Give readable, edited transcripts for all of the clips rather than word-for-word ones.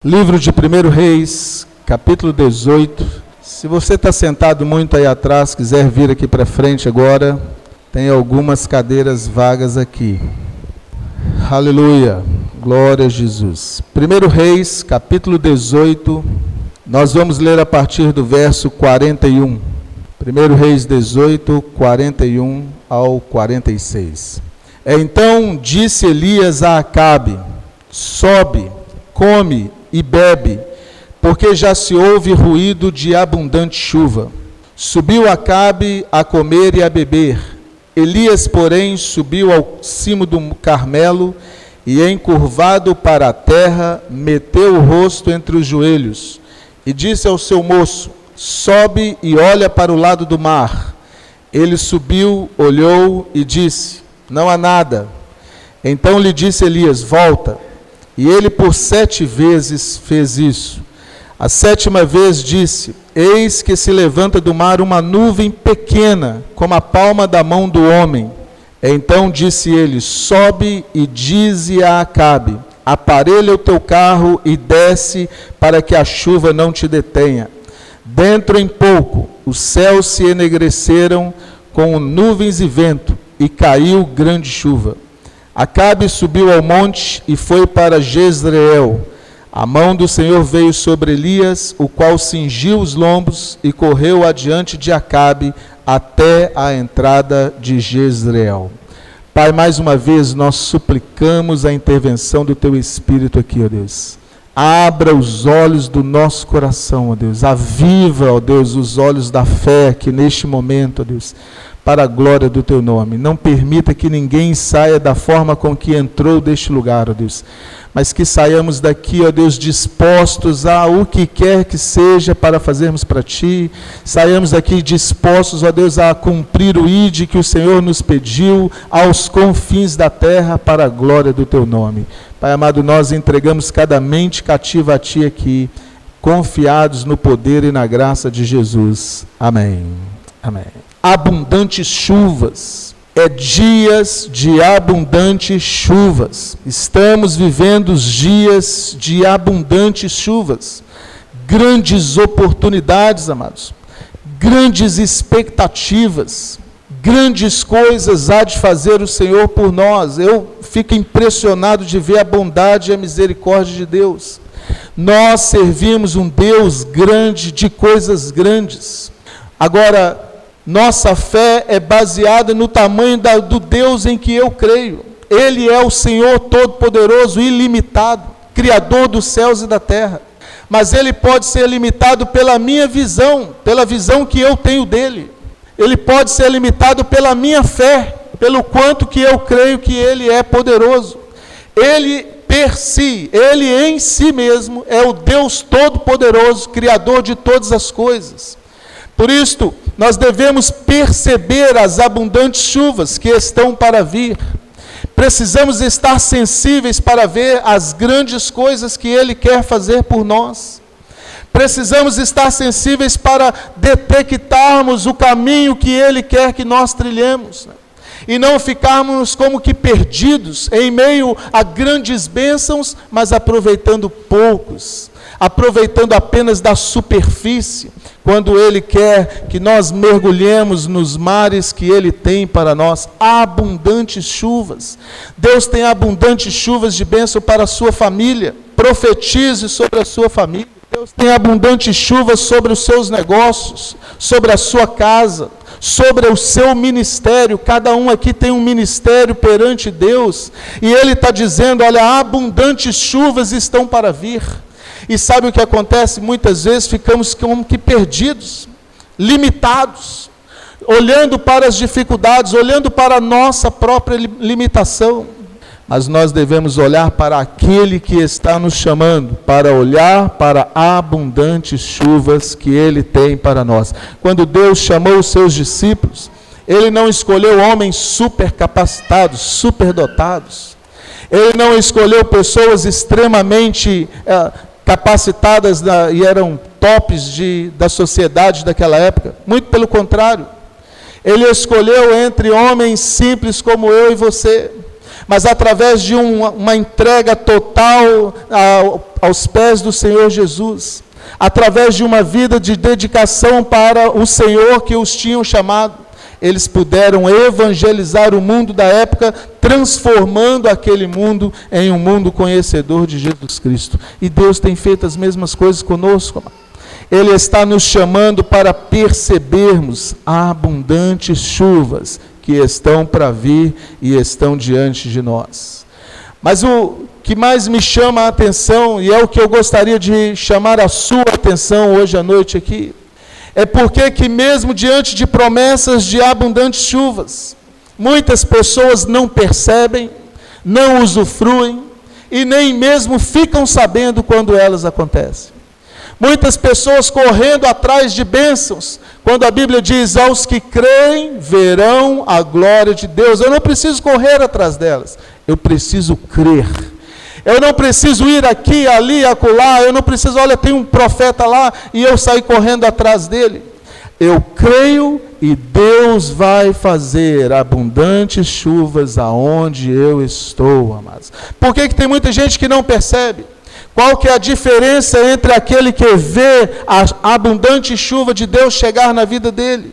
Livro de 1 Reis, capítulo 18. Se você está sentado muito aí atrás, quiser vir aqui para frente agora, tem algumas cadeiras vagas aqui. Aleluia, glória a Jesus. 1 Reis, capítulo 18, nós vamos ler a partir do verso 41. 1 Reis 18, 41 ao 46. Então disse Elias a Acabe: sobe, come e bebe, porque já se ouve ruído de abundante chuva. Subiu Acabe a comer e a beber. Elias, porém, subiu ao cimo do Carmelo e, encurvado para a terra, meteu o rosto entre os joelhos e disse ao seu moço: sobe e olha para o lado do mar. Ele subiu, olhou e disse: não há nada. Então lhe disse Elias: volta. E ele por 7 vezes fez isso. A 7ª vez disse: eis que se levanta do mar uma nuvem pequena, como a palma da mão do homem. Então disse ele: sobe e dize a Acabe: aparelha o teu carro e desce, para que a chuva não te detenha. Dentro em pouco, os céus se enegreceram com nuvens e vento, e caiu grande chuva. Acabe subiu ao monte e foi para Jezreel. A mão do Senhor veio sobre Elias, o qual cingiu os lombos e correu adiante de Acabe até a entrada de Jezreel. Pai, mais uma vez nós suplicamos a intervenção do Teu Espírito aqui, ó Deus. Abra os olhos do nosso coração, ó Deus. Aviva, ó Deus, os olhos da fé aqui neste momento, ó Deus, para a glória do Teu nome. Não permita que ninguém saia da forma com que entrou deste lugar, ó Deus, mas que saiamos daqui, ó Deus, dispostos a o que quer que seja para fazermos para Ti. Saiamos daqui dispostos, ó Deus, a cumprir o ide que o Senhor nos pediu aos confins da terra para a glória do Teu nome. Pai amado, nós entregamos cada mente cativa a Ti aqui, confiados no poder e na graça de Jesus. Amém. Amém. Abundantes chuvas. É dias de abundantes chuvas. Estamos vivendo os dias de abundantes chuvas. Grandes oportunidades, amados. Grandes expectativas. Grandes coisas há de fazer o Senhor por nós. Eu fico impressionado de ver a bondade e a misericórdia de Deus. Nós servimos um Deus grande, de coisas grandes. Agora, nossa fé é baseada no tamanho do Deus em que eu creio. Ele é o Senhor Todo-Poderoso, ilimitado, Criador dos céus e da terra. Mas Ele pode ser limitado pela minha visão, pela visão que eu tenho dEle. Ele pode ser limitado pela minha fé, pelo quanto que eu creio que Ele é poderoso. Ele per si, Ele em si mesmo, é o Deus Todo-Poderoso, Criador de todas as coisas. Por isto, nós devemos perceber as abundantes chuvas que estão para vir. Precisamos estar sensíveis para ver as grandes coisas que Ele quer fazer por nós. Precisamos estar sensíveis para detectarmos o caminho que Ele quer que nós trilhemos. E não ficarmos como que perdidos em meio a grandes bênçãos, mas aproveitando poucos. Aproveitando apenas da superfície, quando Ele quer que nós mergulhemos nos mares que Ele tem para nós. Abundantes chuvas. Deus tem abundantes chuvas de bênção para a sua família. Profetize sobre a sua família. Deus tem abundantes chuvas sobre os seus negócios, sobre a sua casa, sobre o seu ministério. Cada um aqui tem um ministério perante Deus. E Ele está dizendo: olha, abundantes chuvas estão para vir. E sabe o que acontece? Muitas vezes ficamos como que perdidos, limitados, olhando para as dificuldades, olhando para a nossa própria limitação. Mas nós devemos olhar para aquele que está nos chamando, para olhar para abundantes chuvas que Ele tem para nós. Quando Deus chamou os seus discípulos, Ele não escolheu homens super capacitados, super dotados. Ele não escolheu pessoas extremamente capacitadas e eram tops da sociedade daquela época. Muito pelo contrário. Ele escolheu entre homens simples como eu e você. mas através de uma entrega total aos pés do Senhor Jesus, através de uma vida de dedicação para o Senhor que os tinham chamado, eles puderam evangelizar o mundo da época, transformando aquele mundo em um mundo conhecedor de Jesus Cristo. E Deus tem feito as mesmas coisas conosco. Ele está nos chamando para percebermos abundantes chuvas que estão para vir e estão diante de nós. Mas o que mais me chama a atenção, e é o que eu gostaria de chamar a sua atenção hoje à noite aqui, é porque que mesmo diante de promessas de abundantes chuvas, muitas pessoas não percebem, não usufruem e nem mesmo ficam sabendo quando elas acontecem. Muitas pessoas correndo atrás de bênçãos, quando a Bíblia diz, aos que creem verão a glória de Deus. Eu não preciso correr atrás delas, eu preciso crer. Eu não preciso ir aqui, ali, acolá, eu não preciso, olha, tem um profeta lá, e eu sair correndo atrás dele. Eu creio e Deus vai fazer abundantes chuvas aonde eu estou, amados. Por que tem muita gente que não percebe? Qual que é a diferença entre aquele que vê a abundante chuva de Deus chegar na vida dele?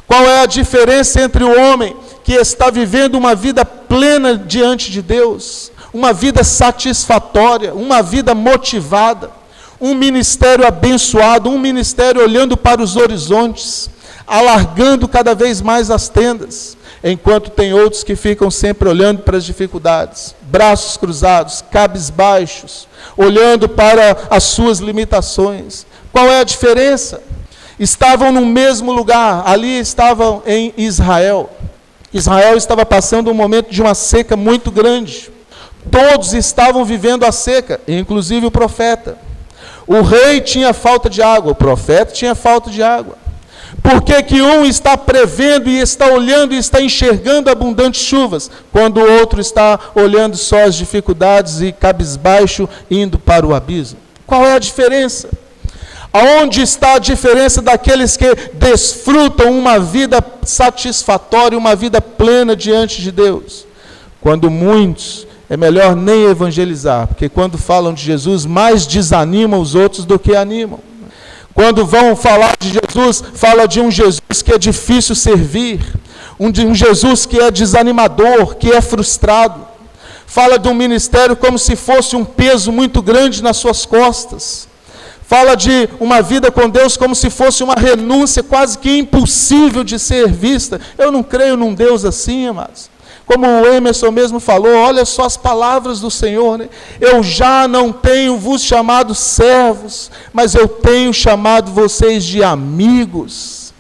Qual é a diferença entre o homem que está vivendo uma vida plena diante de Deus, uma vida satisfatória, uma vida motivada, um ministério abençoado, um ministério olhando para os horizontes, alargando cada vez mais as tendas, enquanto tem outros que ficam sempre olhando para as dificuldades, braços cruzados, cabisbaixos, olhando para as suas limitações. Qual é a diferença? Estavam no mesmo lugar, ali estavam em Israel. Israel estava passando um momento de uma seca muito grande. Todos estavam vivendo a seca, inclusive o profeta. O rei tinha falta de água, o profeta tinha falta de água. Por que um está prevendo e está olhando e está enxergando abundantes chuvas, quando o outro está olhando só as dificuldades e cabisbaixo indo para o abismo? Qual é a diferença? Aonde está a diferença daqueles que desfrutam uma vida satisfatória, uma vida plena diante de Deus? Quando muitos, é melhor nem evangelizar, porque quando falam de Jesus, mais desanimam os outros do que animam. Quando vão falar de Jesus, fala de um Jesus que é difícil servir, um Jesus que é desanimador, que é frustrado. Fala de um ministério como se fosse um peso muito grande nas suas costas. Fala de uma vida com Deus como se fosse uma renúncia quase que impossível de ser vista. Eu não creio num Deus assim, amados. Como o Emerson mesmo falou, olha só as palavras do Senhor, né? Eu já não tenho vos chamado servos, mas eu tenho chamado vocês de amigos.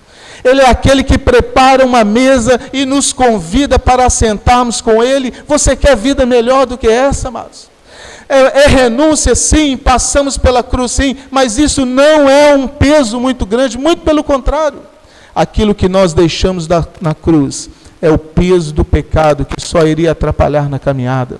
Ele é aquele que prepara uma mesa e nos convida para assentarmos com Ele. Você quer vida melhor do que essa, amados? É renúncia, sim, passamos pela cruz, sim, mas isso não é um peso muito grande, muito pelo contrário. Aquilo que nós deixamos na cruz é o peso do pecado que só iria atrapalhar na caminhada.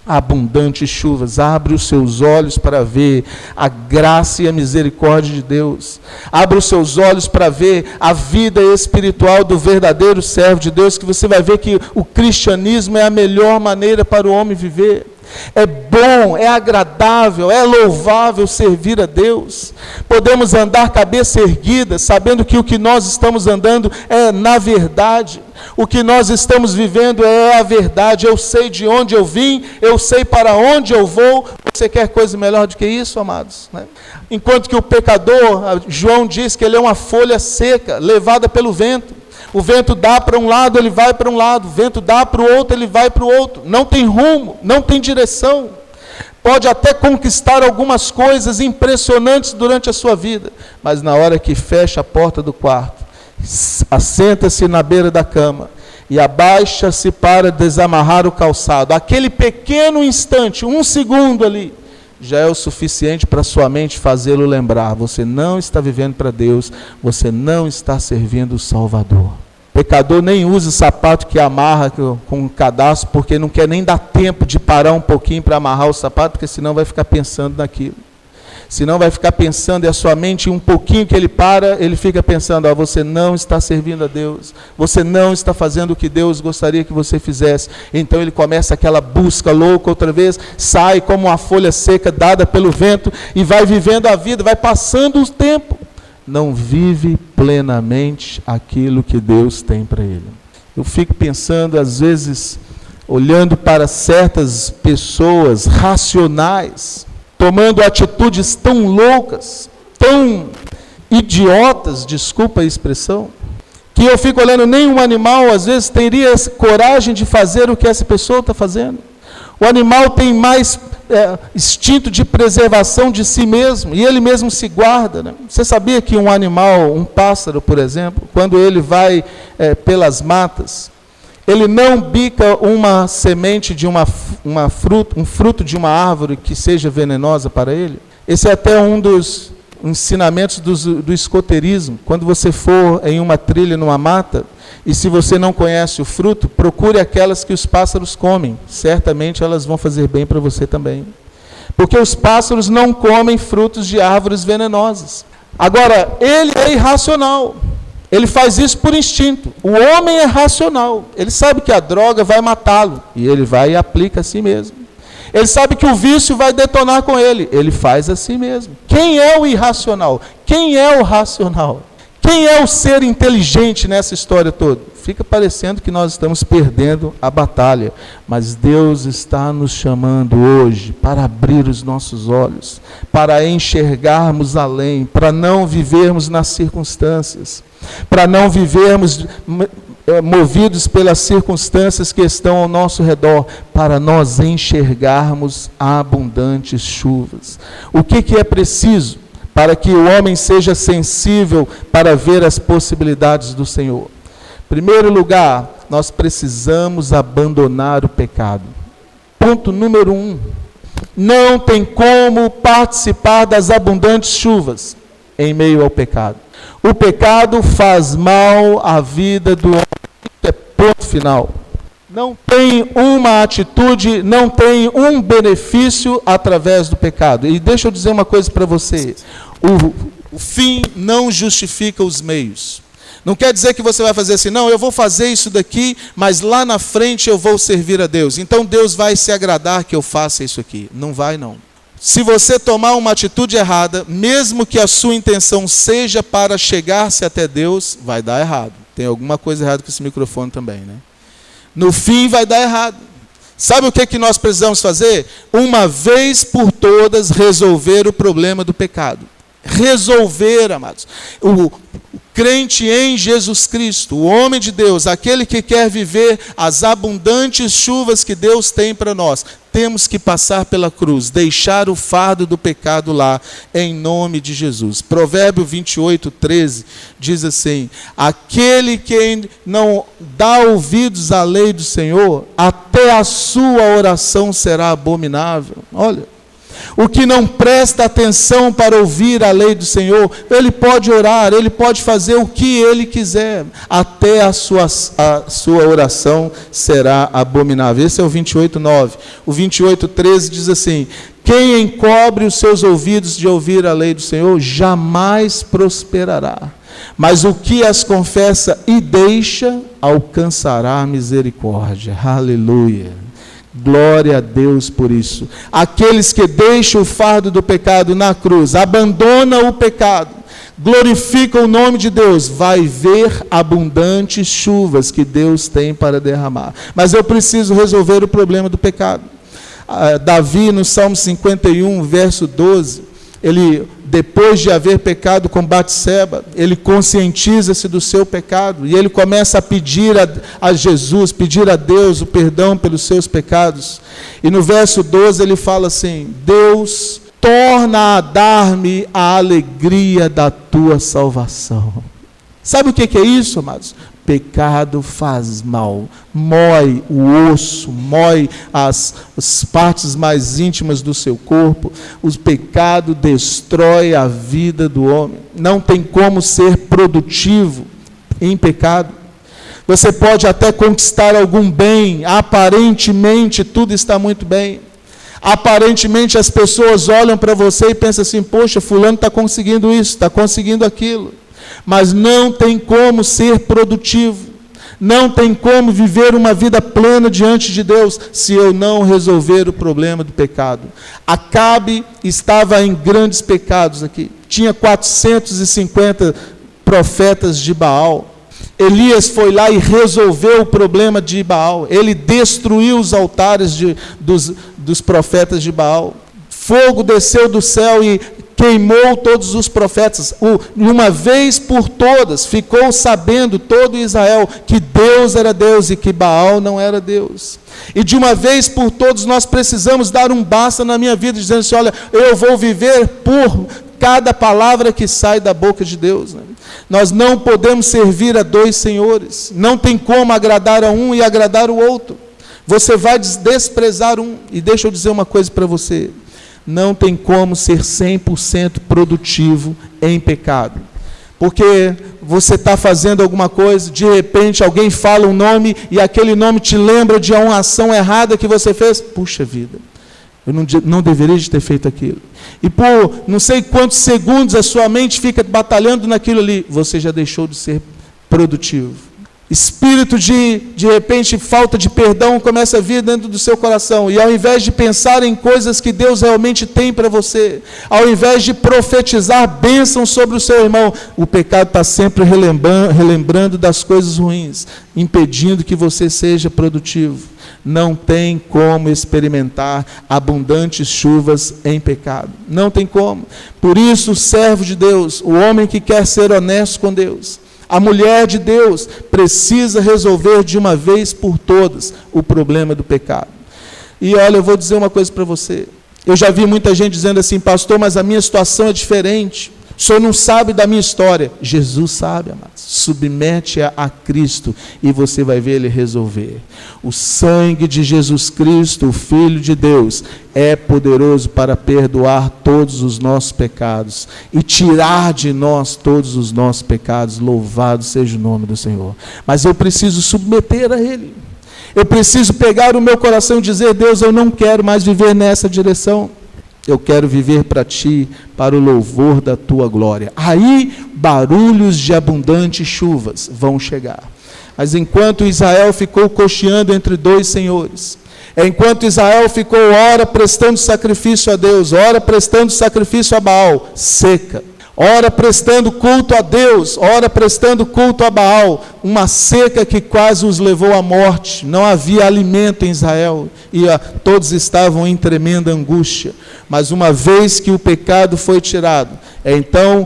Abundantes chuvas, abre os seus olhos para ver a graça e a misericórdia de Deus. Abre os seus olhos para ver a vida espiritual do verdadeiro servo de Deus, que você vai ver que o cristianismo é a melhor maneira para o homem viver. É bom, é agradável, é louvável servir a Deus. Podemos andar cabeça erguida, sabendo que o que nós estamos andando é na verdade. O que nós estamos vivendo é a verdade. Eu sei de onde eu vim, eu sei para onde eu vou. Você quer coisa melhor do que isso, amados? Né? Enquanto que o pecador, João diz que ele é uma folha seca, levada pelo vento. O vento dá para um lado, ele vai para um lado. O vento dá para o outro, ele vai para o outro. Não tem rumo, não tem direção. Pode até conquistar algumas coisas impressionantes durante a sua vida, mas na hora que fecha a porta do quarto, assenta-se na beira da cama e abaixa-se para desamarrar o calçado. Aquele pequeno instante, 1 segundo ali, já é o suficiente para sua mente fazê-lo lembrar. Você não está vivendo para Deus, você não está servindo o Salvador. O pecador nem usa o sapato que amarra com um cadastro, porque não quer nem dar tempo de parar um pouquinho para amarrar o sapato, porque senão vai ficar pensando naquilo. Senão vai ficar pensando, e a sua mente, um pouquinho que ele para, ele fica pensando, você não está servindo a Deus, você não está fazendo o que Deus gostaria que você fizesse. Então ele começa aquela busca louca outra vez, sai como uma folha seca dada pelo vento, e vai vivendo a vida, vai passando o tempo. Não vive plenamente aquilo que Deus tem para ele. Eu fico pensando, às vezes, olhando para certas pessoas racionais, tomando atitudes tão loucas, tão idiotas, desculpa a expressão, que eu fico olhando, nenhum animal às vezes teria coragem de fazer o que essa pessoa está fazendo. O animal tem mais instinto de preservação de si mesmo, e ele mesmo se guarda, né? Você sabia que um animal, um pássaro, por exemplo, quando ele vai pelas matas, ele não bica uma semente de um fruto de uma árvore que seja venenosa para ele? Esse é até um dos ensinamentos do escoteirismo. Quando você for em uma trilha, numa mata, e se você não conhece o fruto, procure aquelas que os pássaros comem. Certamente elas vão fazer bem para você também. Porque os pássaros não comem frutos de árvores venenosas. Agora, ele é irracional. Ele faz isso por instinto. O homem é racional. Ele sabe que a droga vai matá-lo. E ele vai e aplica a si mesmo. Ele sabe que o vício vai detonar com ele. Ele faz a si mesmo. Quem é o irracional? Quem é o racional? Quem é o ser inteligente nessa história toda? Fica parecendo que nós estamos perdendo a batalha. Mas Deus está nos chamando hoje para abrir os nossos olhos, para enxergarmos além, para não vivermos nas circunstâncias, para não vivermos movidos pelas circunstâncias que estão ao nosso redor, para nós enxergarmos abundantes chuvas. O que é preciso para que o homem seja sensível para ver as possibilidades do Senhor? Em primeiro lugar, nós precisamos abandonar o pecado. Ponto número 1. Não tem como participar das abundantes chuvas em meio ao pecado. O pecado faz mal à vida do homem. É ponto final. Não tem uma atitude, não tem um benefício através do pecado. E deixa eu dizer uma coisa para você. O fim não justifica os meios. Não quer dizer que você vai fazer assim, não, eu vou fazer isso daqui, mas lá na frente eu vou servir a Deus. Então Deus vai se agradar que eu faça isso aqui. Não vai, não. Se você tomar uma atitude errada, mesmo que a sua intenção seja para chegar-se até Deus, vai dar errado. Tem alguma coisa errada com esse microfone também, né? No fim vai dar errado. Sabe o que nós precisamos fazer? Uma vez por todas, resolver o problema do pecado. Resolver, amados. O crente em Jesus Cristo, o homem de Deus, aquele que quer viver as abundantes chuvas que Deus tem para nós, temos que passar pela cruz, deixar o fardo do pecado lá, em nome de Jesus. Provérbio 28:13 diz assim: aquele que não dá ouvidos à lei do Senhor, até a sua oração será abominável. Olha, o que não presta atenção para ouvir a lei do Senhor, ele pode orar, ele pode fazer o que ele quiser, até a sua oração será abominável. Esse é o 28:9. O 28:13 diz assim: quem encobre os seus ouvidos de ouvir a lei do Senhor, jamais prosperará. Mas o que as confessa e deixa, alcançará misericórdia. Aleluia. Glória a Deus por isso. Aqueles que deixam o fardo do pecado na cruz, abandonam o pecado, glorificam o nome de Deus, vai ver abundantes chuvas que Deus tem para derramar. Mas eu preciso resolver o problema do pecado. Davi, no Salmo 51, verso 12, ele, depois de haver pecado com Batseba, ele conscientiza-se do seu pecado e ele começa a pedir a Jesus, pedir a Deus o perdão pelos seus pecados. E no verso 12 ele fala assim: Deus, torna a dar-me a alegria da tua salvação. Sabe o que é isso, amados? Pecado faz mal, mói o osso, mói as partes mais íntimas do seu corpo. O pecado destrói a vida do homem. Não tem como ser produtivo em pecado. Você pode até conquistar algum bem, aparentemente tudo está muito bem. Aparentemente as pessoas olham para você e pensam assim, poxa, fulano está conseguindo isso, está conseguindo aquilo. Mas não tem como ser produtivo, não tem como viver uma vida plena diante de Deus, se eu não resolver o problema do pecado. Acabe estava em grandes pecados aqui, tinha 450 profetas de Baal. Elias foi lá e resolveu o problema de Baal. Ele destruiu os altares dos profetas de Baal. Fogo desceu do céu e queimou todos os profetas. Uma vez por todas, ficou sabendo todo Israel que Deus era Deus e que Baal não era Deus. E de uma vez por todas nós precisamos dar um basta na minha vida, dizendo assim, olha, eu vou viver por cada palavra que sai da boca de Deus. Nós não podemos servir a dois senhores. Não tem como agradar a um e agradar o outro. Você vai desprezar um. E deixa eu dizer uma coisa para você. Não tem como ser 100% produtivo em pecado. Porque você está fazendo alguma coisa, de repente alguém fala um nome e aquele nome te lembra de uma ação errada que você fez. Puxa vida, eu não deveria ter feito aquilo. E por não sei quantos segundos a sua mente fica batalhando naquilo ali, você já deixou de ser produtivo. Espírito de repente, falta de perdão começa a vir dentro do seu coração. E ao invés de pensar em coisas que Deus realmente tem para você, ao invés de profetizar bênçãos sobre o seu irmão, o pecado está sempre relembrando das coisas ruins, impedindo que você seja produtivo. Não tem como experimentar abundantes chuvas em pecado. Não tem como. Por isso, o servo de Deus, o homem que quer ser honesto com Deus, a mulher de Deus, precisa resolver de uma vez por todas o problema do pecado. E olha, eu vou dizer uma coisa para você. Eu já vi muita gente dizendo assim, pastor, mas a minha situação é diferente. O senhor não sabe da minha história. Jesus sabe, amados. Submete-a a Cristo e você vai ver Ele resolver. O sangue de Jesus Cristo, o Filho de Deus, é poderoso para perdoar todos os nossos pecados e tirar de nós todos os nossos pecados. Louvado seja o nome do Senhor. Mas eu preciso submeter a Ele. Eu preciso pegar o meu coração e dizer, Deus, eu não quero mais viver nessa direção. Eu quero viver para Ti, para o louvor da Tua glória. Aí, barulhos de abundantes chuvas vão chegar. Mas enquanto Israel ficou cocheando entre dois senhores, enquanto Israel ficou ora prestando sacrifício a Deus, ora prestando sacrifício a Baal, seca. Ora prestando culto a Deus, ora prestando culto a Baal, uma seca que quase os levou à morte. Não havia alimento em Israel e todos estavam em tremenda angústia. Mas uma vez que o pecado foi tirado, então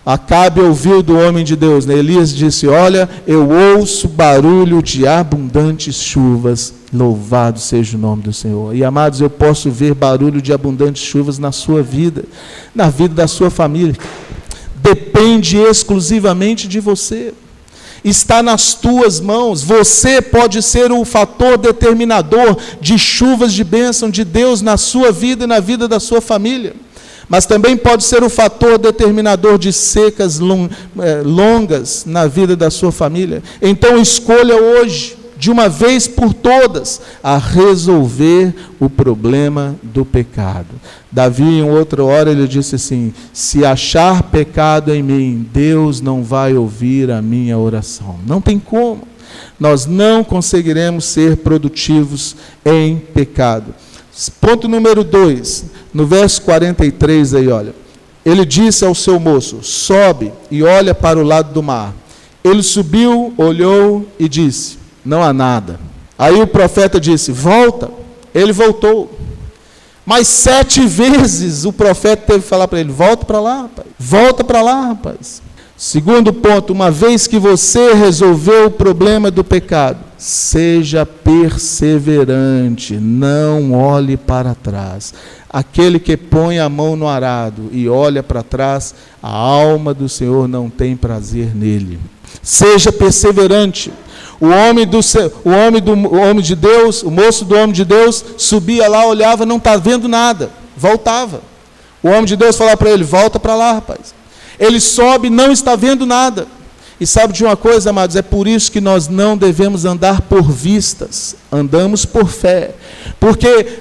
Acabe ouviu do homem de Deus, né? Elias disse, olha, eu ouço barulho de abundantes chuvas, louvado seja o nome do Senhor. E amados, eu posso ver barulho de abundantes chuvas na sua vida, na vida da sua família. Depende exclusivamente de você. Está nas tuas mãos. Você pode ser o fator determinador de chuvas de bênção de Deus na sua vida e na vida da sua família. Mas também pode ser o fator determinador de secas longas na vida da sua família. Então escolha hoje, de uma vez por todas, a resolver o problema do pecado. Davi, em outra hora, ele disse assim, se achar pecado em mim, Deus não vai ouvir a minha oração. Não tem como. Nós não conseguiremos ser produtivos em pecado. Ponto número 2, no verso 43 aí, olha. Ele disse ao seu moço, sobe e olha para o lado do mar. Ele subiu, olhou e disse, não há nada. Aí o profeta disse, volta. Ele voltou. Mas 7 vezes o profeta teve que falar para ele, volta para lá, rapaz. Volta para lá, rapaz. Segundo ponto, uma vez que você resolveu o problema do pecado, seja perseverante, não olhe para trás. Aquele que põe a mão no arado e olha para trás, a alma do Senhor não tem prazer nele. Seja perseverante. O homem de Deus, o moço do homem de Deus, subia lá, olhava, não está vendo nada, voltava. O homem de Deus falava para ele, volta para lá, rapaz. Ele sobe, não está vendo nada. E sabe de uma coisa, amados? É por isso que nós não devemos andar por vistas, andamos por fé. Porque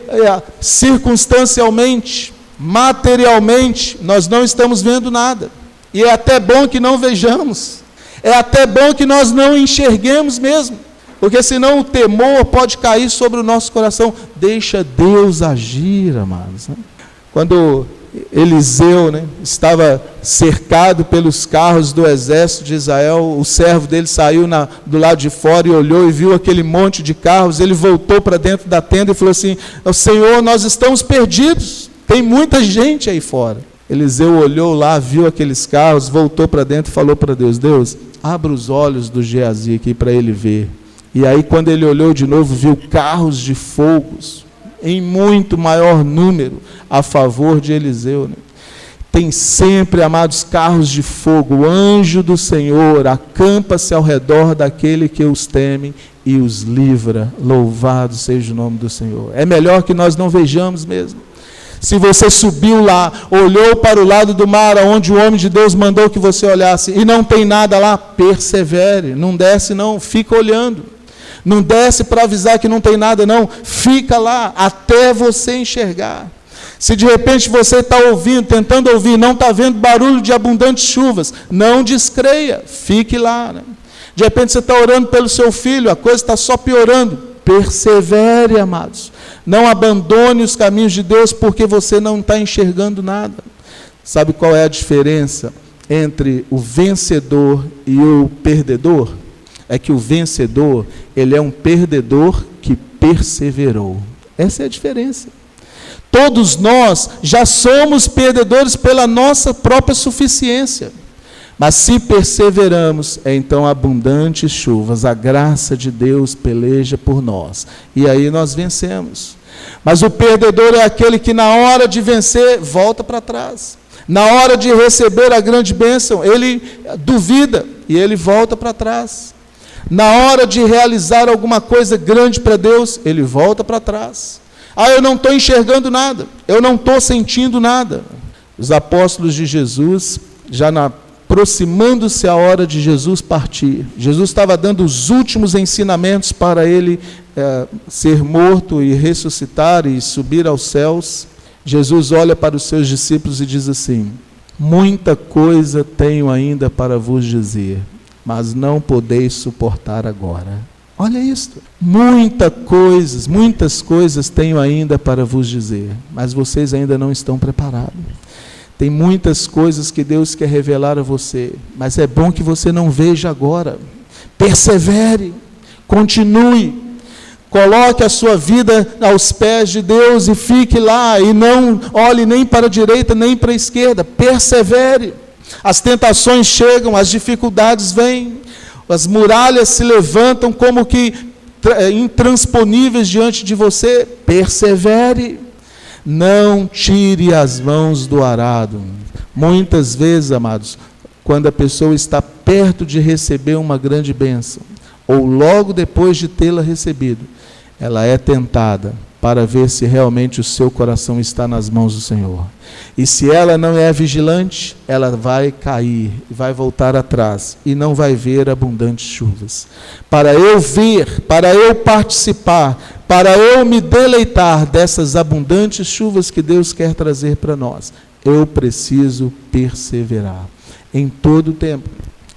circunstancialmente, materialmente, nós não estamos vendo nada. E é até bom que não vejamos. É até bom que nós não enxerguemos mesmo. Porque senão o temor pode cair sobre o nosso coração. Deixa Deus agir, amados. Quando Eliseu, estava cercado pelos carros do exército de Israel, o servo dele saiu do lado de fora e olhou e viu aquele monte de carros. Ele voltou para dentro da tenda e falou assim: Senhor, nós estamos perdidos, tem muita gente aí fora. Eliseu olhou lá, viu aqueles carros, voltou para dentro e falou para Deus: Deus, abra os olhos do Geazi aqui para ele ver. E aí quando ele olhou de novo, viu carros de fogos em muito maior número a favor de Eliseu. Tem sempre, amados, carros de fogo. O anjo do Senhor acampa-se ao redor daquele que os teme e os livra. Louvado seja o nome do Senhor. É melhor que nós não vejamos mesmo. Se você subiu lá, olhou para o lado do mar, onde o homem de Deus mandou que você olhasse, e não tem nada lá, persevere. Não desce não, fica olhando. Não desce para avisar que não tem nada não, fica lá até você enxergar. Se de repente você está ouvindo, tentando ouvir, não está vendo barulho de abundantes chuvas, não descreia, fique lá. De repente você está orando pelo seu filho, a coisa está só piorando, persevere, amados. Não abandone os caminhos de Deus porque você não está enxergando nada. Sabe qual é a diferença entre o vencedor e o perdedor? É que o vencedor, ele é um perdedor que perseverou. Essa é a diferença. Todos nós já somos perdedores pela nossa própria suficiência. Mas se perseveramos, então abundantes chuvas, a graça de Deus peleja por nós. E aí nós vencemos. Mas o perdedor é aquele que na hora de vencer, volta para trás. Na hora de receber a grande bênção, ele duvida e ele volta para trás. Na hora de realizar alguma coisa grande para Deus, ele volta para trás. Eu não estou enxergando nada, eu não estou sentindo nada. Os apóstolos de Jesus, aproximando-se a hora de Jesus partir, Jesus estava dando os últimos ensinamentos para ele ser morto e ressuscitar e subir aos céus. Jesus olha para os seus discípulos e diz assim: muita coisa tenho ainda para vos dizer, mas não podeis suportar agora. Olha isto. Muitas coisas tenho ainda para vos dizer, mas vocês ainda não estão preparados. Tem muitas coisas que Deus quer revelar a você, mas é bom que você não veja agora. Persevere, continue, coloque a sua vida aos pés de Deus e fique lá, e não olhe nem para a direita nem para a esquerda. Persevere. As tentações chegam, as dificuldades vêm, as muralhas se levantam como que intransponíveis diante de você. Persevere, não tire as mãos do arado. Muitas vezes, amados, quando a pessoa está perto de receber uma grande bênção, ou logo depois de tê-la recebido, ela é tentada para ver se realmente o seu coração está nas mãos do Senhor. E se ela não é vigilante, ela vai cair, vai voltar atrás e não vai ver abundantes chuvas. Para eu ver, para eu participar, para eu me deleitar dessas abundantes chuvas que Deus quer trazer para nós, eu preciso perseverar em todo o tempo.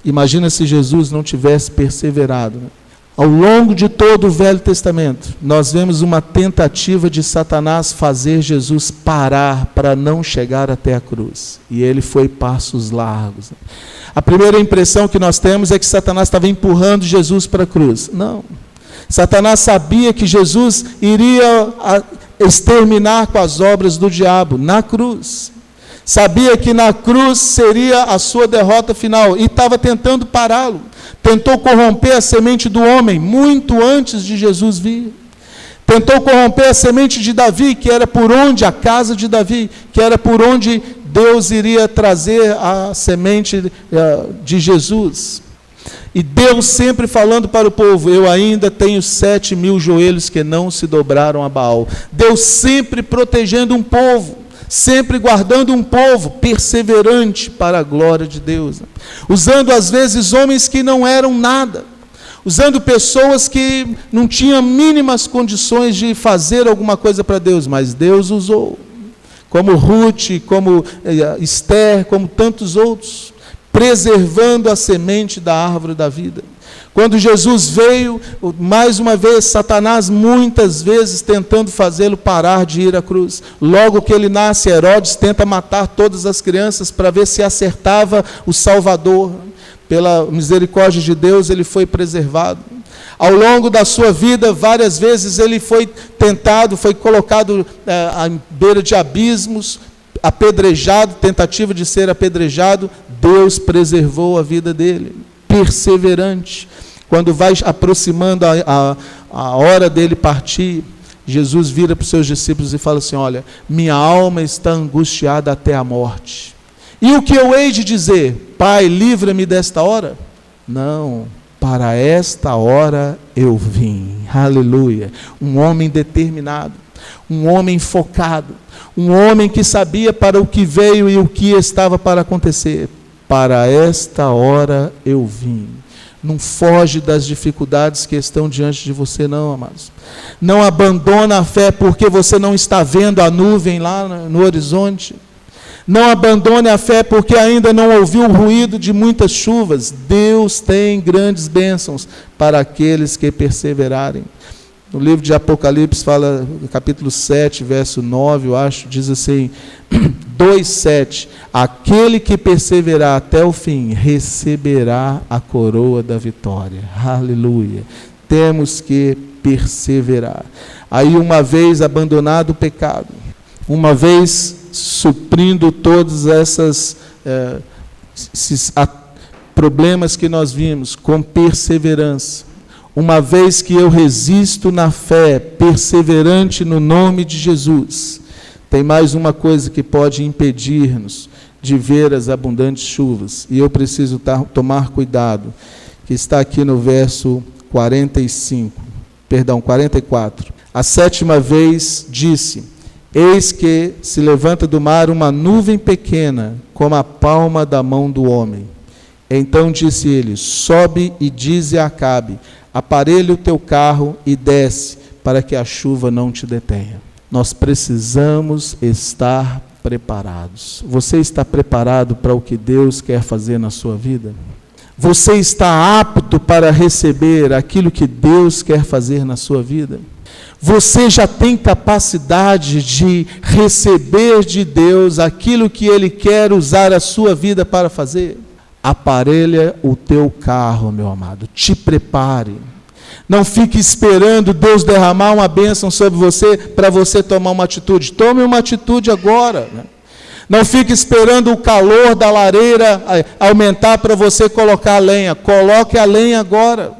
Imagina se Jesus não tivesse perseverado. Ao longo de todo o Velho Testamento, nós vemos uma tentativa de Satanás fazer Jesus parar para não chegar até a cruz. E ele foi passos largos. A primeira impressão que nós temos é que Satanás estava empurrando Jesus para a cruz. Não. Satanás sabia que Jesus iria exterminar com as obras do diabo na cruz. Sabia que na cruz seria a sua derrota final e estava tentando pará-lo. Tentou corromper a semente do homem muito antes de Jesus vir. Tentou corromper a semente de Davi, que era por onde, a casa de Davi, que era por onde Deus iria trazer a semente de Jesus. E Deus sempre falando para o povo: eu ainda tenho 7.000 joelhos que não se dobraram a Baal. Deus sempre protegendo um povo, sempre guardando um povo perseverante para a glória de Deus, usando às vezes homens que não eram nada, usando pessoas que não tinham mínimas condições de fazer alguma coisa para Deus, mas Deus usou, como Ruth, como Esther, como tantos outros, preservando a semente da árvore da vida. Quando Jesus veio, mais uma vez, Satanás muitas vezes tentando fazê-lo parar de ir à cruz. Logo que ele nasce, Herodes tenta matar todas as crianças para ver se acertava o Salvador. Pela misericórdia de Deus, ele foi preservado. Ao longo da sua vida, várias vezes ele foi tentado, foi colocado à beira de abismos, apedrejado, tentativa de ser apedrejado. Deus preservou a vida dele, perseverante. Quando vai aproximando a hora dele partir, Jesus vira para os seus discípulos e fala assim: olha, minha alma está angustiada até a morte. E o que eu hei de dizer? Pai, livra-me desta hora? Não, para esta hora eu vim. Aleluia. Um homem determinado, um homem focado, um homem que sabia para o que veio e o que estava para acontecer. Para esta hora eu vim. Não foge das dificuldades que estão diante de você, não, amados. Não abandona a fé porque você não está vendo a nuvem lá no horizonte. Não abandone a fé porque ainda não ouviu o ruído de muitas chuvas. Deus tem grandes bênçãos para aqueles que perseverarem. No livro de Apocalipse fala, no capítulo 7, verso 9, eu acho, diz assim, 2:7, aquele que perseverar até o fim, receberá a coroa da vitória. Aleluia. Temos que perseverar. Aí, uma vez abandonado o pecado, uma vez suprindo todos esses problemas que nós vimos, com perseverança, uma vez que eu resisto na fé, perseverante no nome de Jesus, tem mais uma coisa que pode impedir-nos de ver as abundantes chuvas, e eu preciso tomar cuidado, que está aqui no verso 44. A 7ª vez disse: eis que se levanta do mar uma nuvem pequena, como a palma da mão do homem. Então disse ele: sobe e dize a Acabe, aparelha o teu carro e desce, para que a chuva não te detenha. Nós precisamos estar preparados. Você está preparado para o que Deus quer fazer na sua vida? Você está apto para receber aquilo que Deus quer fazer na sua vida? Você já tem capacidade de receber de Deus aquilo que Ele quer usar a sua vida para fazer? Aparelha o teu carro, meu amado, te prepare. Não fique esperando Deus derramar uma bênção sobre você para você tomar uma atitude. Tome uma atitude agora, né? Não fique esperando o calor da lareira aumentar para você colocar a lenha. Coloque a lenha agora.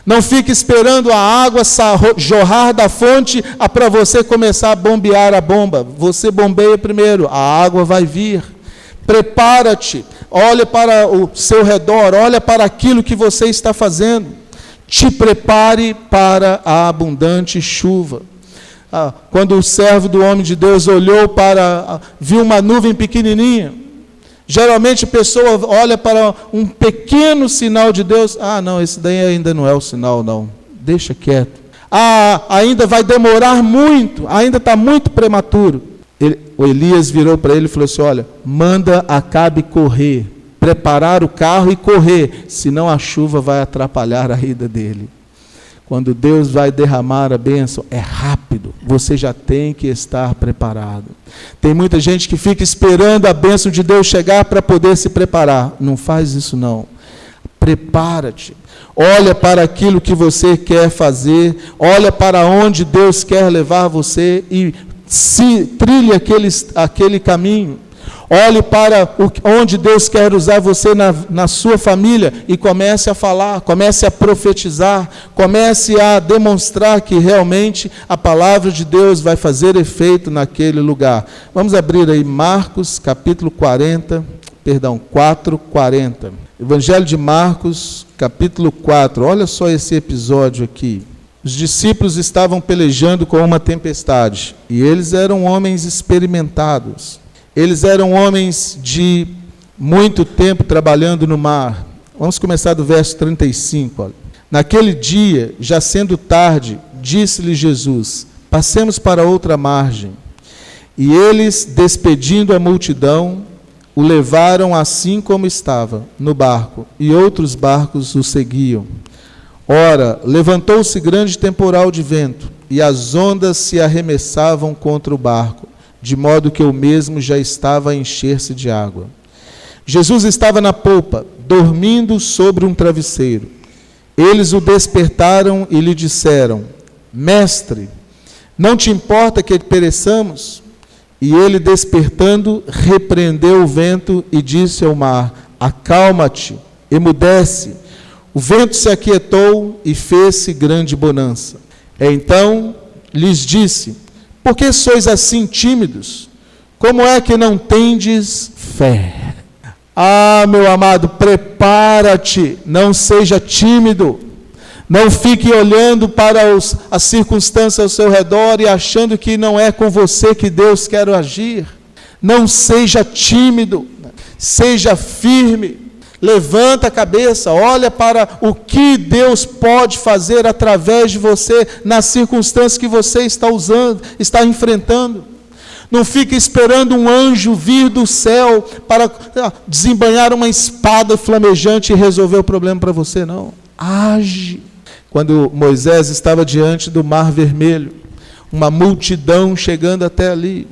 Não fique esperando a água jorrar da fonte para você começar a bombear a bomba. Você bombeia primeiro, a água vai vir. Prepara-te, olha para o seu redor, olha para aquilo que você está fazendo. Te prepare para a abundante chuva. Quando o servo do homem de Deus olhou viu uma nuvem pequenininha. Geralmente a pessoa olha para um pequeno sinal de Deus. Não, esse daí ainda não é o sinal, não. Deixa quieto. Ainda vai demorar muito, ainda está muito prematuro. O Elias virou para ele e falou assim: olha, manda Acabe correr, preparar o carro e correr, senão a chuva vai atrapalhar a ida dele. Quando Deus vai derramar a bênção, é rápido, você já tem que estar preparado. Tem muita gente que fica esperando a bênção de Deus chegar para poder se preparar. Não faz isso não. Prepara-te, olha para aquilo que você quer fazer, olha para onde Deus quer levar você e trilhe aquele caminho. Olhe para onde Deus quer usar você na sua família e comece a falar, comece a profetizar, comece a demonstrar que realmente a palavra de Deus vai fazer efeito naquele lugar. Vamos abrir aí Marcos capítulo 4:40. Evangelho de Marcos, capítulo 4. Olha só esse episódio aqui. Os discípulos estavam pelejando com uma tempestade, e eles eram homens experimentados. Eles eram homens de muito tempo trabalhando no mar. Vamos começar do verso 35. Olha. Naquele dia, já sendo tarde, disse-lhe Jesus: passemos para outra margem. E eles, despedindo a multidão, o levaram assim como estava, no barco, e outros barcos o seguiam. Ora, levantou-se grande temporal de vento, e as ondas se arremessavam contra o barco, de modo que o mesmo já estava a encher-se de água. Jesus estava na polpa, dormindo sobre um travesseiro. Eles o despertaram e lhe disseram: Mestre, não te importa que pereçamos? E ele, despertando, repreendeu o vento e disse ao mar: acalma-te, emudece. O vento se aquietou e fez-se grande bonança. Então lhes disse: por que sois assim tímidos? Como é que não tendes fé? Ah, meu amado, prepara-te, não seja tímido. Não fique olhando para as circunstâncias ao seu redor e achando que não é com você que Deus quer agir. Não seja tímido, seja firme. Levanta a cabeça, olha para o que Deus pode fazer através de você nas circunstâncias que você está enfrentando. Não fique esperando um anjo vir do céu para desembanhar uma espada flamejante e resolver o problema para você, não. Age. Quando Moisés estava diante do Mar Vermelho, uma multidão chegando até ali,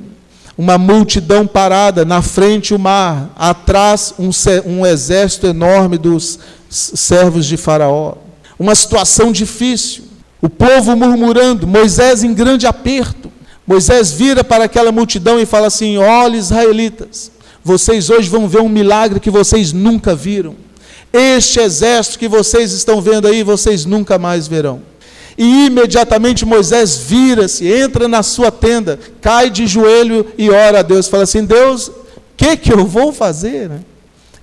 uma multidão parada, na frente o mar, atrás um exército enorme dos servos de Faraó. Uma situação difícil, o povo murmurando, Moisés em grande aperto. Moisés vira para aquela multidão e fala assim: olha, israelitas, vocês hoje vão ver um milagre que vocês nunca viram. Este exército que vocês estão vendo aí, vocês nunca mais verão. E imediatamente Moisés vira-se, entra na sua tenda, cai de joelho e ora a Deus. Fala assim: Deus, o que eu vou fazer?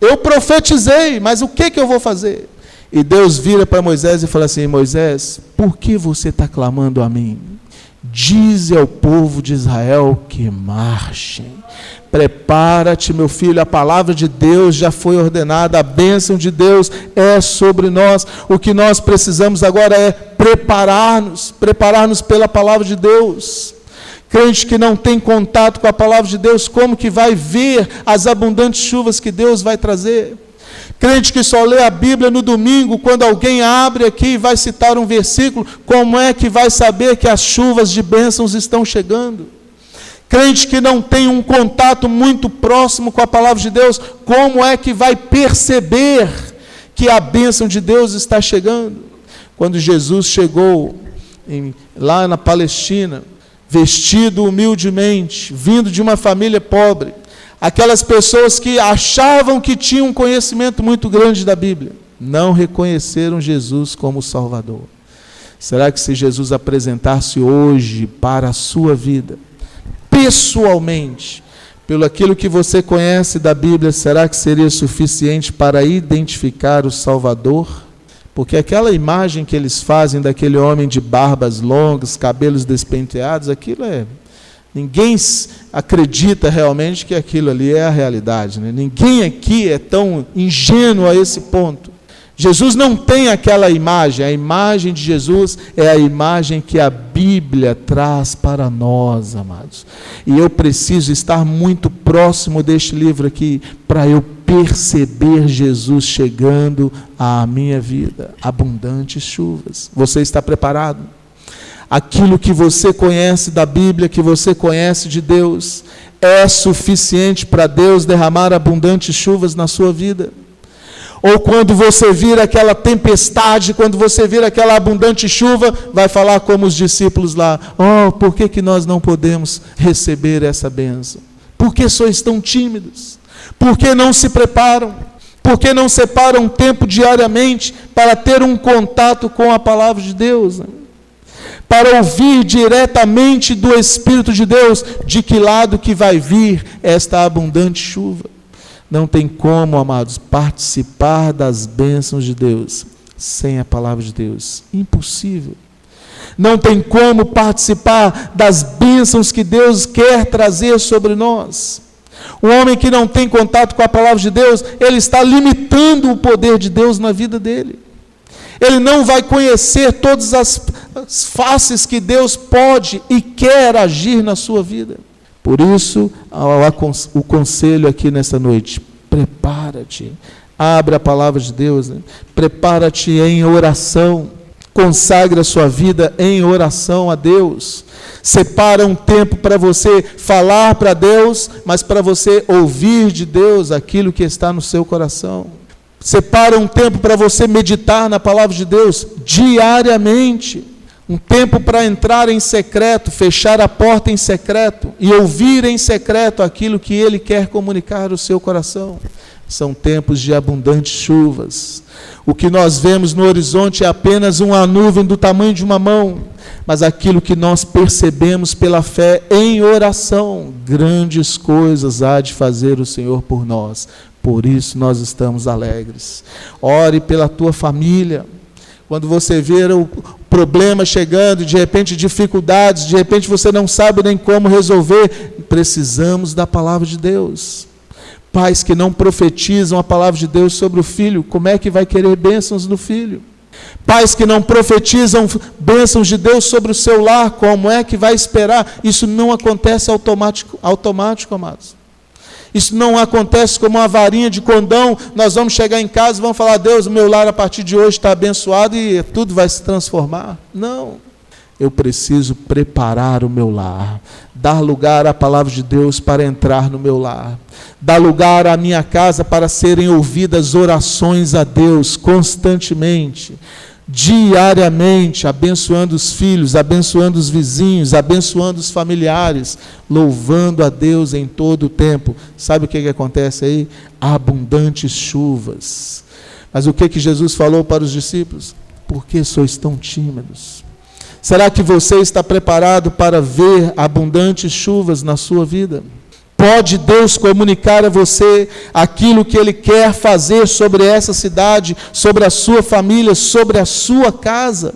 Eu profetizei, mas o que eu vou fazer? E Deus vira para Moisés e fala assim: Moisés, por que você está clamando a mim? Dize ao povo de Israel que marchem. Prepara-te, meu filho, a palavra de Deus já foi ordenada, a bênção de Deus é sobre nós. O que nós precisamos agora é preparar-nos pela palavra de Deus. Crente que não tem contato com a palavra de Deus, como que vai ver as abundantes chuvas que Deus vai trazer? Crente que só lê a Bíblia no domingo, quando alguém abre aqui e vai citar um versículo, como é que vai saber que as chuvas de bênçãos estão chegando? Crente que não tem um contato muito próximo com a palavra de Deus, como é que vai perceber que a bênção de Deus está chegando? Quando Jesus chegou lá na Palestina, vestido humildemente, vindo de uma família pobre, aquelas pessoas que achavam que tinham um conhecimento muito grande da Bíblia, não reconheceram Jesus como Salvador. Será que se Jesus apresentasse hoje para a sua vida, pessoalmente, pelo aquilo que você conhece da Bíblia, será que seria suficiente para identificar o Salvador? Porque aquela imagem que eles fazem daquele homem de barbas longas, cabelos despenteados, aquilo ninguém acredita realmente que aquilo ali é a realidade, né? Ninguém aqui é tão ingênuo a esse ponto. Jesus não tem aquela imagem, a imagem de Jesus é a imagem que a Bíblia traz para nós, amados. E eu preciso estar muito próximo deste livro aqui, para eu perceber Jesus chegando à minha vida. Abundantes chuvas. Você está preparado? Aquilo que você conhece da Bíblia, que você conhece de Deus, é suficiente para Deus derramar abundantes chuvas na sua vida? Ou quando você vir aquela tempestade, quando você vir aquela abundante chuva, vai falar como os discípulos lá: por que nós não podemos receber essa bênção? Por que sois tão tímidos? Por que não se preparam? Por que não separam tempo diariamente para ter um contato com a palavra de Deus? Para ouvir diretamente do Espírito de Deus, de que lado que vai vir esta abundante chuva. Não tem como, amados, participar das bênçãos de Deus sem a palavra de Deus. Impossível. não tem como participar das bênçãos que Deus quer trazer sobre nós. O homem que não tem contato com a palavra de Deus, ele está limitando o poder de Deus na vida dele. Ele não vai conhecer todas as faces que Deus pode e quer agir na sua vida. Por isso, o conselho aqui nessa noite: prepara-te, abre a palavra de Deus, né? Prepara-te em oração, consagre a sua vida em oração a Deus. Separa um tempo para você falar para Deus, mas para você ouvir de Deus aquilo que está no seu coração. Separa um tempo para você meditar na palavra de Deus diariamente. Um tempo para entrar em secreto, fechar a porta em secreto e ouvir em secreto aquilo que Ele quer comunicar ao seu coração. São tempos de abundantes chuvas. O que nós vemos no horizonte é apenas uma nuvem do tamanho de uma mão, mas aquilo que nós percebemos pela fé em oração, grandes coisas há de fazer o Senhor por nós. Por isso nós estamos alegres. Ore pela tua família. Quando você vê o problema chegando, de repente dificuldades, de repente você não sabe nem como resolver, precisamos da palavra de Deus. Pais que não profetizam a palavra de Deus sobre o filho, como é que vai querer bênçãos do filho? Pais que não profetizam bênçãos de Deus sobre o seu lar, como é que vai esperar? Isso não acontece automático, amados. Isso não acontece como uma varinha de condão. Nós vamos chegar em casa e vamos falar: Deus, o meu lar a partir de hoje está abençoado e tudo vai se transformar. Não. Eu preciso preparar o meu lar, dar lugar à palavra de Deus para entrar no meu lar, dar lugar à minha casa para serem ouvidas orações a Deus constantemente, diariamente, abençoando os filhos, abençoando os vizinhos, abençoando os familiares, louvando a Deus em todo o tempo. Sabe o que acontece aí? Abundantes chuvas. Mas o que Jesus falou para os discípulos? Por que sois tão tímidos? Será que você está preparado para ver abundantes chuvas na sua vida? Pode Deus comunicar a você aquilo que Ele quer fazer sobre essa cidade, sobre a sua família, sobre a sua casa?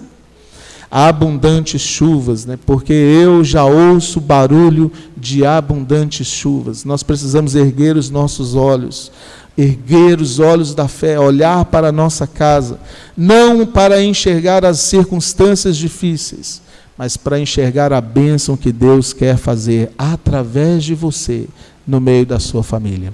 Há abundantes chuvas, né? Porque eu já ouço barulho de abundantes chuvas. Nós precisamos erguer os nossos olhos, erguer os olhos da fé, olhar para a nossa casa, não para enxergar as circunstâncias difíceis, mas para enxergar a bênção que Deus quer fazer através de você, no meio da sua família.